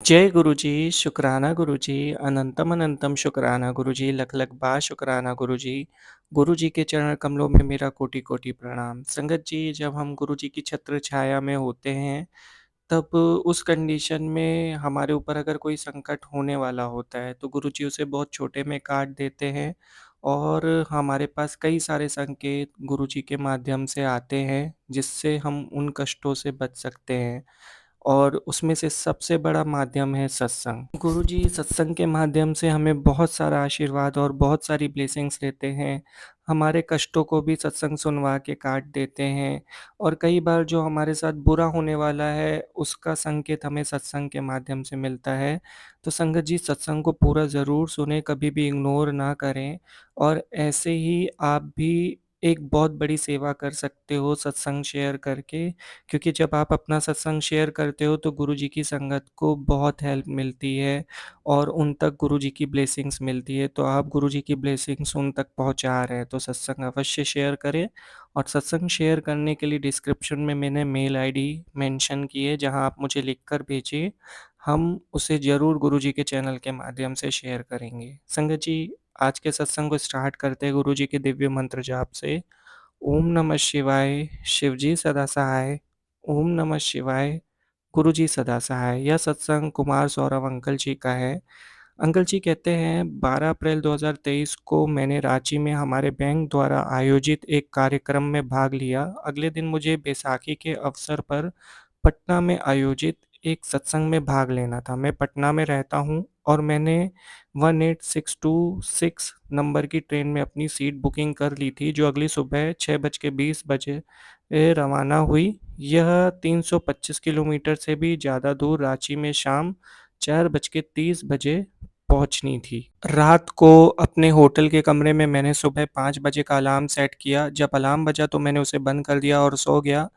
जय गुरुजी, शुकराना गुरुजी, अनंतम अनंतम शुकराना गुरुजी, लख लख बार शुकराना गुरुजी। गुरुजी के चरण कमलों में मेरा कोटि कोटि प्रणाम। संगत जी, जब हम गुरुजी की छत्र छाया में होते हैं, तब उस कंडीशन में हमारे ऊपर अगर कोई संकट होने वाला होता है, तो गुरुजी उसे बहुत छोटे में काट देते हैं और हमारे पास कई सारे संकेत गुरुजी के माध्यम से आते हैं, जिससे हम उन कष्टों से बच सकते हैं। और उसमें से सबसे बड़ा माध्यम है सत्संग। गुरुजी सत्संग के माध्यम से हमें बहुत सारा आशीर्वाद और बहुत सारी ब्लेसिंग्स देते हैं। हमारे कष्टों को भी सत्संग सुनवा के काट देते हैं और कई बार जो हमारे साथ बुरा होने वाला है, उसका संकेत हमें सत्संग के माध्यम से मिलता है। तो संगत जी, सत्संग को पूरा ज़रूर सुनें, कभी भी इग्नोर ना करें और ऐसे ही आप भी एक बहुत बड़ी सेवा कर सकते हो सत्संग शेयर करके, क्योंकि जब आप अपना सत्संग शेयर करते हो तो गुरुजी की संगत को बहुत हेल्प मिलती है और उन तक गुरुजी की ब्लेसिंग्स मिलती है। तो आप गुरुजी की ब्लेसिंग्स उन तक पहुंचा रहे हैं, तो सत्संग अवश्य शेयर करें। और सत्संग शेयर करने के लिए डिस्क्रिप्शन में मैंने मेल आईडी मेंशन की है, जहां आप मुझे लिखकर भेजिए। हम उसे ज़रूर गुरुजी के चैनल के माध्यम से शेयर करेंगे। संगत जी, आज के सत्संग को स्टार्ट करते हैं गुरुजी के दिव्य मंत्र जाप से। ओम नमः शिवाय, शिवजी सदा सहाय। ओम नमः शिवाय, गुरुजी सदा सहाय। यह सत्संग कुमार सौरभ अंकल जी का है। अंकल जी कहते हैं, 12 अप्रैल 2023 को मैंने रांची में हमारे बैंक द्वारा आयोजित एक कार्यक्रम में भाग लिया। अगले दिन मुझे बैसाखी के अवसर पर पटना में आयोजित एक सत्संग में भाग लेना था। मैं पटना में रहता हूँ और मैंने 18626 नंबर की ट्रेन में अपनी सीट बुकिंग कर ली थी, जो अगली सुबह 6:20 बजे रवाना हुई। यह 325 किलोमीटर से भी ज़्यादा दूर रांची में शाम 4:30 बजे पहुंचनी थी। रात को अपने होटल के कमरे में मैंने सुबह 5 बजे का अलार्म सेट किया। जब अलार्म बजा तो मैंने उसे बंद कर दिया और सो गया।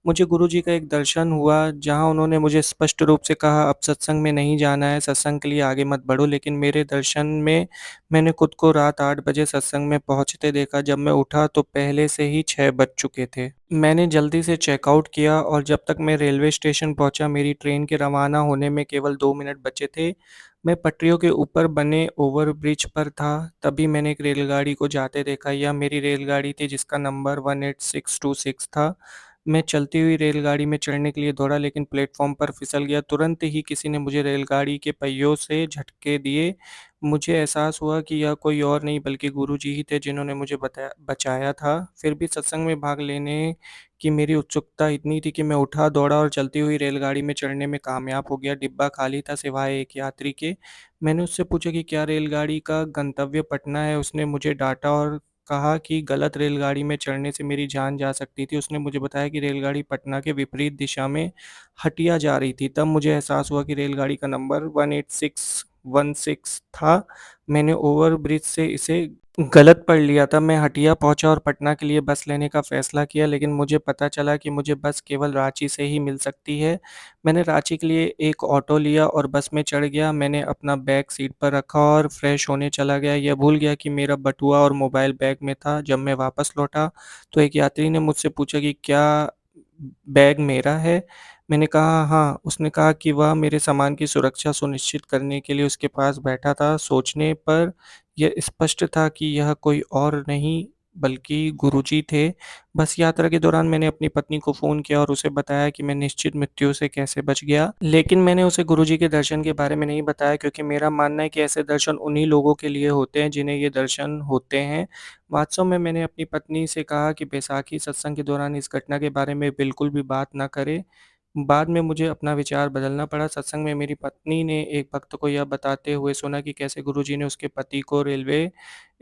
मुझे गुरुजी का एक दर्शन हुआ, जहाँ उन्होंने मुझे स्पष्ट रूप से कहा, अब सत्संग में नहीं जाना है, सत्संग के लिए आगे मत बढ़ो। लेकिन मेरे दर्शन में मैंने खुद को रात 8 बजे सत्संग में पहुंचते देखा। जब मैं उठा तो पहले से ही 6 बज चुके थे। मैंने जल्दी से चेकआउट किया और जब तक मैं रेलवे स्टेशन पहुंचा, मेरी ट्रेन के रवाना होने में केवल 2 मिनट बचे थे। मैं पटरियों के ऊपर बने ओवरब्रिज पर था, तभी मैंने एक रेलगाड़ी को जाते देखा। यह मेरी रेलगाड़ी थी, जिसका नंबर 18626 था। मैं चलती हुई रेलगाड़ी में चढ़ने के लिए दौड़ा, लेकिन प्लेटफॉर्म पर फिसल गया। तुरंत ही किसी ने मुझे रेलगाड़ी के पहियों से झटके दिए। मुझे एहसास हुआ कि यह कोई और नहीं बल्कि गुरुजी ही थे, जिन्होंने मुझे बचाया था। फिर भी सत्संग में भाग लेने की मेरी उत्सुकता इतनी थी कि मैं उठा, दौड़ा और चलती हुई रेलगाड़ी में चढ़ने में कामयाब हो गया। डिब्बा खाली था सिवाय एक यात्री के। मैंने उससे पूछा कि क्या रेलगाड़ी का गंतव्य पटना है। उसने मुझे डांटा और कहा कि गलत रेलगाड़ी में चढ़ने से मेरी जान जा सकती थी। उसने मुझे बताया कि रेलगाड़ी पटना के विपरीत दिशा में हटिया जा रही थी। तब मुझे एहसास हुआ कि रेलगाड़ी का नंबर 18616 था। मैंने ओवर ब्रिज से इसे गलत पढ़ लिया था। मैं हटिया पहुंचा और पटना के लिए बस लेने का फैसला किया, लेकिन मुझे पता चला कि मुझे बस केवल रांची से ही मिल सकती है। मैंने रांची के लिए एक ऑटो लिया और बस में चढ़ गया। मैंने अपना बैग सीट पर रखा और फ्रेश होने चला गया। यह भूल गया कि मेरा बटुआ और मोबाइल बैग में था। जब मैं वापस लौटा तो एक यात्री ने मुझसे पूछा कि क्या बैग मेरा है। मैंने कहा हाँ। उसने कहा कि वह मेरे सामान की सुरक्षा सुनिश्चित करने के लिए उसके पास बैठा था। सोचने पर यह स्पष्ट था कि यह कोई और नहीं बल्कि गुरुजी थे। बस यात्रा के दौरान मैंने अपनी पत्नी को फ़ोन किया और उसे बताया कि मैं निश्चित मृत्यु से कैसे बच गया। लेकिन मैंने उसे गुरुजी के दर्शन के बारे में नहीं बताया, क्योंकि मेरा मानना है कि ऐसे दर्शन उन्हीं लोगों के लिए होते हैं जिन्हें ये दर्शन होते हैं। वास्तव में मैंने अपनी पत्नी से कहा कि बैसाखी सत्संग के दौरान इस घटना के बारे में बिल्कुल भी बात ना करे। बाद में मुझे अपना विचार बदलना पड़ा। सत्संग में मेरी पत्नी ने एक भक्त को यह बताते हुए सुना कि कैसे गुरुजी ने उसके पति को रेलवे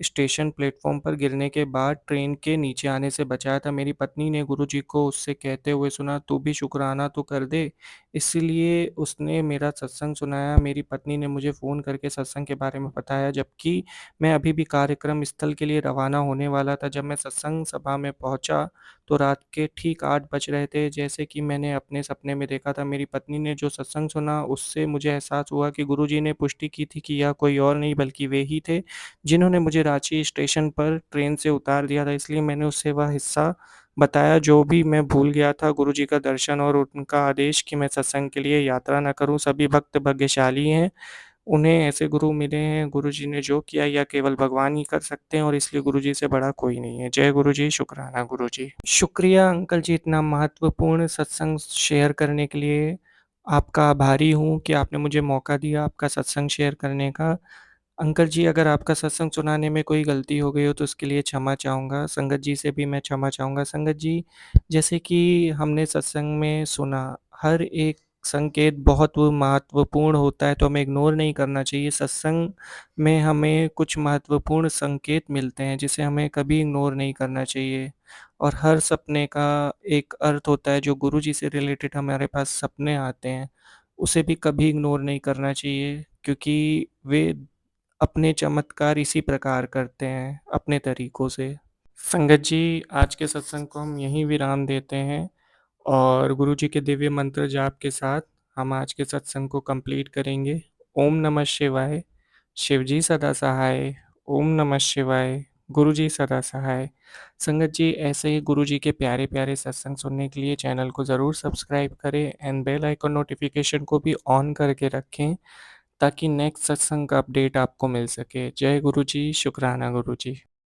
स्टेशन प्लेटफॉर्म पर गिरने के बाद ट्रेन के नीचे आने से बचाया था। मेरी पत्नी ने गुरुजी को उससे कहते हुए सुना, तू भी शुक्राना तो कर दे। इसलिए उसने मेरा सत्संग सुनाया। मेरी पत्नी ने मुझे फ़ोन करके सत्संग के बारे में बताया, जबकि मैं अभी भी कार्यक्रम स्थल के लिए रवाना होने वाला था। जब मैं सत्संग सभा में पहुंचा तो रात के ठीक 8 बज रहे थे, जैसे कि मैंने अपने सपने में देखा था। मेरी पत्नी ने जो सत्संग सुना, उससे मुझे एहसास हुआ कि गुरुजी ने पुष्टि की थी कि यह कोई और नहीं बल्कि वे ही थे, जिन्होंने मुझे रांची स्टेशन पर ट्रेन से उतार दिया था। इसलिए मैंने उससे वह हिस्सा बताया जो भी मैं भूल गया था गुरुजी का दर्शन और उनका आदेश कि मैं सत्संग के लिए यात्रा ना करूँ। सभी भक्त भाग्यशाली हैं, उन्हें ऐसे गुरु मिले हैं। गुरुजी ने जो किया यह केवल भगवान ही कर सकते हैं और इसलिए गुरुजी से बड़ा कोई नहीं है। जय गुरुजी, शुक्राना गुरुजी। शुक्रिया अंकल जी, इतना महत्वपूर्ण सत्संग शेयर करने के लिए। आपका आभारी हूँ कि आपने मुझे मौका दिया आपका सत्संग शेयर करने का। अंकल जी, अगर आपका सत्संग सुनाने में कोई गलती हो गई हो तो उसके लिए क्षमा चाहूँगा। संगत जी से भी मैं क्षमा चाहूँगा। संगत जी, जैसे कि हमने सत्संग में सुना, हर एक संकेत बहुत वो महत्वपूर्ण होता है, तो हमें इग्नोर नहीं करना चाहिए। सत्संग में हमें कुछ महत्वपूर्ण संकेत मिलते हैं जिसे हमें कभी इग्नोर नहीं करना चाहिए। और हर सपने का एक अर्थ होता है। जो गुरुजी से रिलेटेड हमारे पास सपने आते हैं, उसे भी कभी इग्नोर नहीं करना चाहिए, क्योंकि वे अपने चमत्कार इसी प्रकार करते हैं अपने तरीकों से। संगत जी, आज के सत्संग को हम यहीं विराम देते हैं और गुरु जी के दिव्य मंत्र जाप के साथ हम आज के सत्संग को कंप्लीट करेंगे। ओम नमः शिवाय। शिव जी सदा सहाय। ओम नमः शिवाय। गुरु जी सदा सहाय। संगत जी, ऐसे ही गुरु जी के प्यारे प्यारे सत्संग सुनने के लिए चैनल को ज़रूर सब्सक्राइब करें एंड बेल आइकन नोटिफिकेशन को भी ऑन करके रखें, ताकि नेक्स्ट सत्संग का अपडेट आपको मिल सके। जय गुरु जी, शुक्राना गुरु जी।